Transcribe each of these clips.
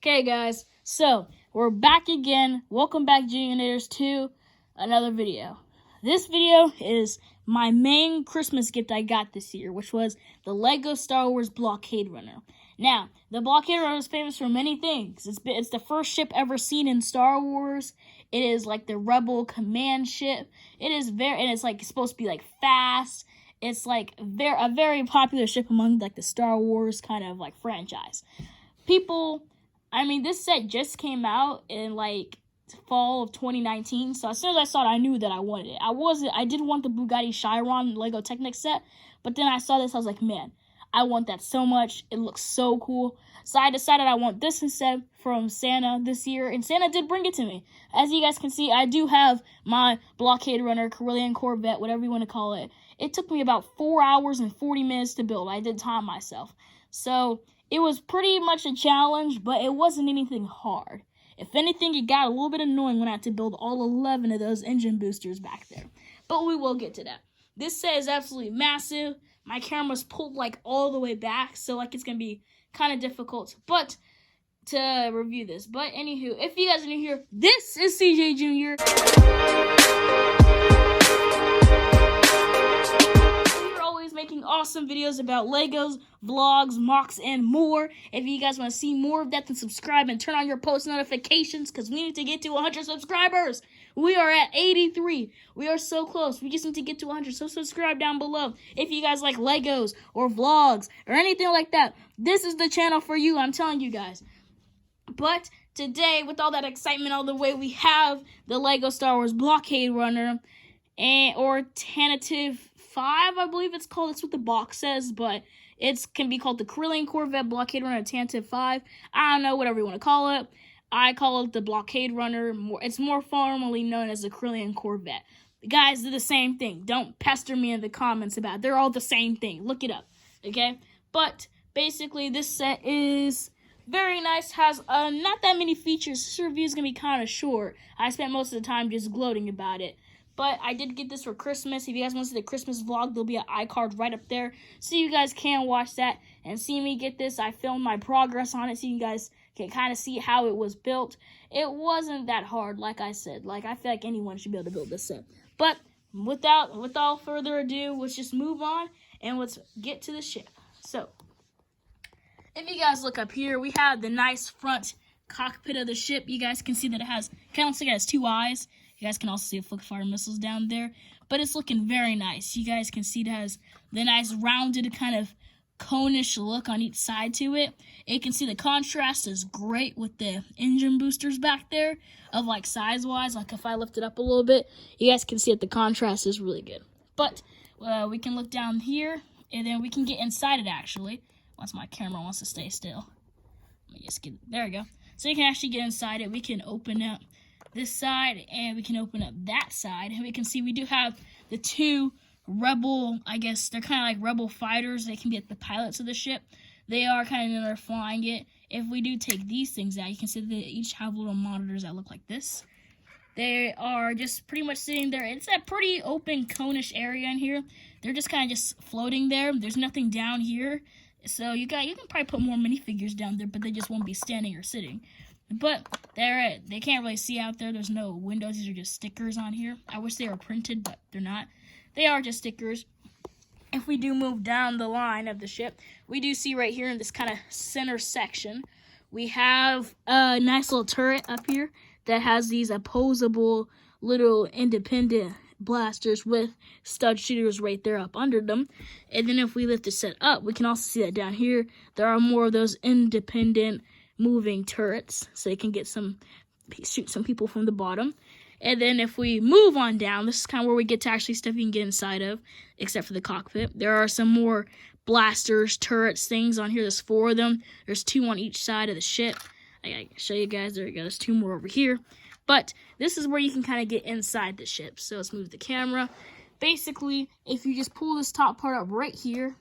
Okay, guys, so we're back again. Welcome back, Juniors, to another video. This video is my main Christmas gift I got this year, which was the Lego Star Wars Blockade Runner. Now, the Blockade Runner is famous for many things. It's the first ship ever seen in Star Wars. It is like the Rebel command ship. And it's like supposed to be like fast. It's like a very popular ship among like the Star Wars kind of like franchise. This set just came out in like fall of 2019, so as soon as I saw it, I knew that I wanted it. I did want the Bugatti Chiron Lego Technic set, but then I saw this, I was like, man, I want that so much. It looks so cool. So I decided I want this instead from Santa this year, and Santa did bring it to me. As you guys can see, I do have my Blockade Runner, Carillion Corvette, whatever you want to call it. It took me about 4 hours and 40 minutes to build. I did time myself. So it was pretty much a challenge, but it wasn't anything hard. If anything, it got a little bit annoying when I had to build all 11 of those engine boosters back there. But we will get to that. This set is absolutely massive. My camera's pulled like all the way back, so like it's going to be kind of difficult to review this. But anywho, if you guys are new here, this is CJ Jr. Making awesome videos about Legos, vlogs, mocks, and more. If you guys want to see more of that, then subscribe and turn on your post notifications because we need to get to 100 subscribers. We are at 83. We are so close. We just need to get to 100. So subscribe down below. If you guys like Legos or vlogs or anything like that, this is the channel for you. I'm telling you guys. But today, with all that excitement all the way, we have the Lego Star Wars Blockade Runner or Tantive 5, I believe it's called. That's what the box says, but it can be called the Carillion Corvette Blockade Runner Tantive 5. I don't know, whatever you want to call it. I call it the Blockade Runner. It's more formally known as the Carillion Corvette. The guys do the same thing. Don't pester me in the comments about it. They're all the same thing. Look it up, okay? But basically, this set is very nice. Has not that many features. This review is going to be kind of short. I spent most of the time just gloating about it. But I did get this for Christmas. If you guys want to see the Christmas vlog, there'll be an iCard right up there. So you guys can watch that and see me get this. I filmed my progress on it so you guys can kind of see how it was built. It wasn't that hard, like I said. Like, I feel like anyone should be able to build this set. But without further ado, let's just move on and let's get to the ship. So, if you guys look up here, we have the nice front cockpit of the ship. You guys can see that it has, it has 2 eyes. You guys can also see the flick fire missiles down there. But it's looking very nice. You guys can see it has the nice rounded kind of conish look on each side to it. You can see the contrast is great with the engine boosters back there of like size-wise. Like if I lift it up a little bit, you guys can see that the contrast is really good. But we can look down here and then we can get inside it actually. Once my camera wants to stay still. Let me just get, there we go. So you can actually get inside it. We can open up this side and we can open up that side and we can see we do have the 2 rebel, I guess they're kind of like rebel fighters. They can be like the pilots of the ship. They are kind of, they're flying it. If we do take these things out, you can see they each have little monitors that look like this. They are just pretty much sitting there. It's a pretty open conish area in here. They're just kind of just floating there. There's nothing down here, so you can probably put more minifigures down there, but they just won't be standing or sitting. But they can't really see out there. There's no windows. These are just stickers on here. I wish they were printed, but they're not. They are just stickers. If we do move down the line of the ship, we do see right here in this kind of center section, we have a nice little turret up here that has these opposable little independent blasters with stud shooters right there up under them. And then if we lift the set up, we can also see that down here, there are more of those independent moving turrets, so they can shoot some people from the bottom. And then if we move on down, this is kind of where we get to actually stuff you can get inside of, except for the cockpit. There are some more blasters, turrets, things on here. There's 4 of them. There's 2 on each side of the ship. I gotta show you guys. There we go. There's 2 more over here. But this is where you can kind of get inside the ship. So let's move the camera. Basically, if you just pull this top part up right here,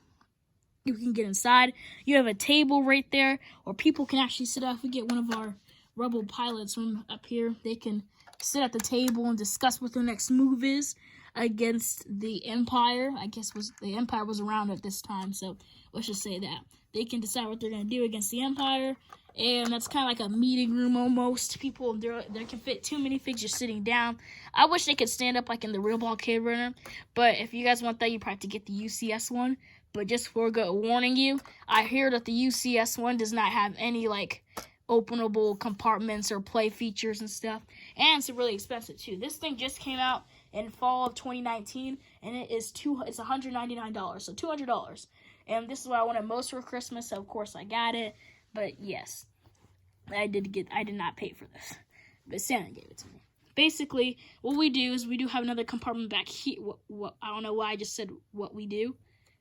you can get inside. You have a table right there, or people can actually sit up. If we get one of our rebel pilots from up here, they can sit at the table and discuss what their next move is against the Empire. I guess the Empire was around at this time, so let's just say that. They can decide what they're going to do against the Empire. and that's kind of like a meeting room almost. People there can fit 2 minifigs just sitting down. I wish they could stand up like in the real ball cave runner, but if you guys want that, you probably have to get the UCS one. But just for good warning you, I hear that the UCS one does not have any like openable compartments or play features and stuff, and it's really expensive too. This thing just came out in fall of 2019, and it's $199, so $200. And this is what I wanted most for Christmas, so of course I got it. But yes, I did not pay for this, but Santa gave it to me. Basically, what we do is we do have another compartment back here. I don't know why I just said what we do,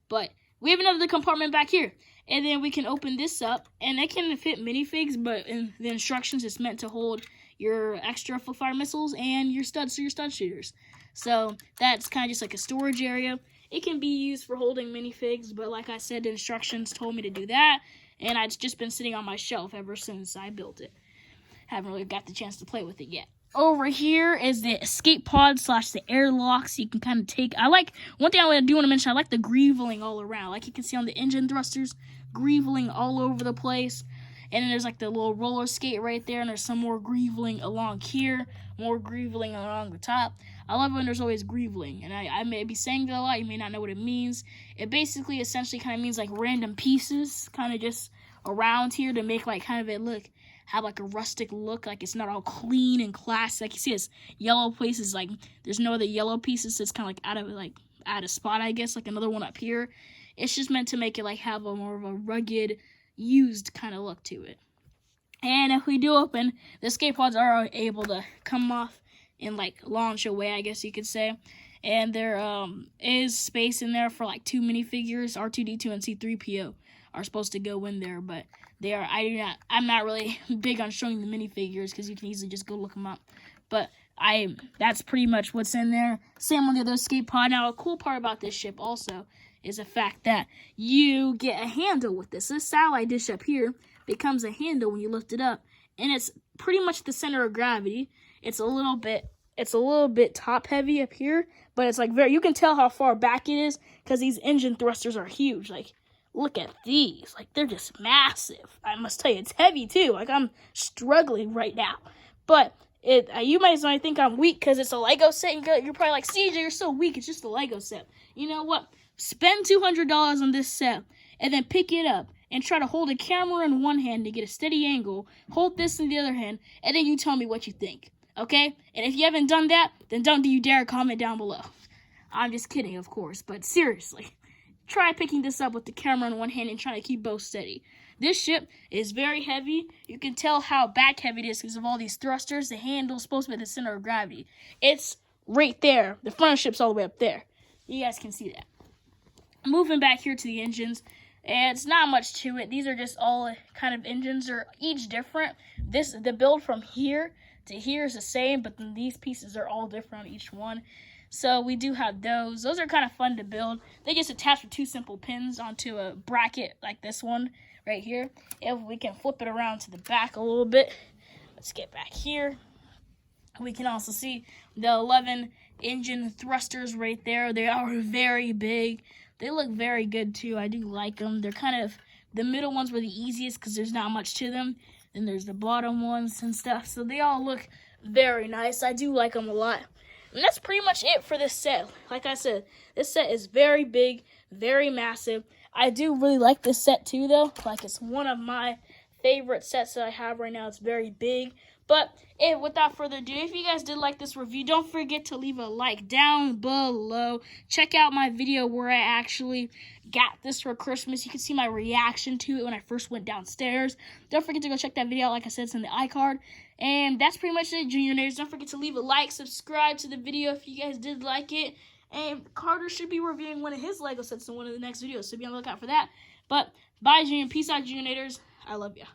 but we have another compartment back here. And then we can open this up, and it can fit minifigs, but in the instructions, it's meant to hold your extra flip-fire missiles and your studs, so your stud shooters. So that's kind of just like a storage area. It can be used for holding minifigs, but like I said, the instructions told me to do that, and it's just been sitting on my shelf ever since I built it. Haven't really got the chance to play with it yet. Over here is the escape pod / the airlock, so you can kind of take. One thing I do want to mention, I like the greeveling all around. Like you can see on the engine thrusters, greeveling all over the place. And then there's like the little roller skate right there, and there's some more greeveling along here, more greeveling along the top. I love when there's always greeveling, and I may be saying that a lot. You may not know what it means. It basically essentially kind of means like random pieces, kind of just around here to make like kind of it have like a rustic look, like it's not all clean and classy. Like you see this yellow places, like there's no other yellow pieces, so it's kind of like out of spot, I guess, like another one up here. It's just meant to make it like have a more of a rugged, used kind of look to it. And if we do open, the escape pods are able to come off and like launch away, I guess you could say. And there is space in there for like 2 minifigures, R2-D2 and C-3PO are supposed to go in there, but I'm not really big on showing the minifigures because you can easily just go look them up. But that's pretty much what's in there. Same on the other escape pod. Now, a cool part about this ship also is the fact that you get a handle with this. This satellite dish up here becomes a handle when you lift it up, and it's pretty much the center of gravity. It's a little bit top heavy up here, but it's like you can tell how far back it is because these engine thrusters are huge. Like, look at these. Like, they're just massive. I must tell you, it's heavy too. Like, I'm struggling right now. But you might think I'm weak because it's a Lego set. You're probably like, CJ, you're so weak. It's just a Lego set. You know what? Spend $200 on this set and then pick it up and try to hold a camera in one hand to get a steady angle. Hold this in the other hand, and then you tell me what you think. Okay? And if you haven't done that, then don't you dare comment down below. I'm just kidding, of course, but seriously. Try picking this up with the camera in one hand and trying to keep both steady. This ship is very heavy. You can tell how back heavy it is because of all these thrusters. The handle is supposed to be at the center of gravity. It's right there. The front of the ship's all the way up there. You guys can see that. Moving back here to the engines, and it's not much to it. These are just all kind of engines. They're each different. The build from here to here is the same, but then these pieces are all different on each one. So we do have those. Those are kind of fun to build. They just attach with 2 simple pins onto a bracket like this one right here. If we can flip it around to the back a little bit. Let's get back here. We can also see the 11 engine thrusters right there. They are very big. They look very good too. I do like them. They're kind of, the middle ones were the easiest because there's not much to them. Then there's the bottom ones and stuff. So they all look very nice. I do like them a lot. And that's pretty much it for this set. Like I said, this set is very big, very massive. I do really like this set too, though. Like, it's one of my favorite sets that I have right now. It's very big. But without further ado, if you guys did like this review, don't forget to leave a like down below. Check out my video where I actually got this for Christmas. You can see my reaction to it when I first went downstairs. Don't forget to go check that video out. Like I said, it's in the iCard. And that's pretty much it, Junior Nerds. Don't forget to leave a like, subscribe to the video if you guys did like it. And Carter should be reviewing one of his Lego sets in one of the next videos, so be on the lookout for that. But bye, Junior. Peace out, Junior Nerds. I love ya.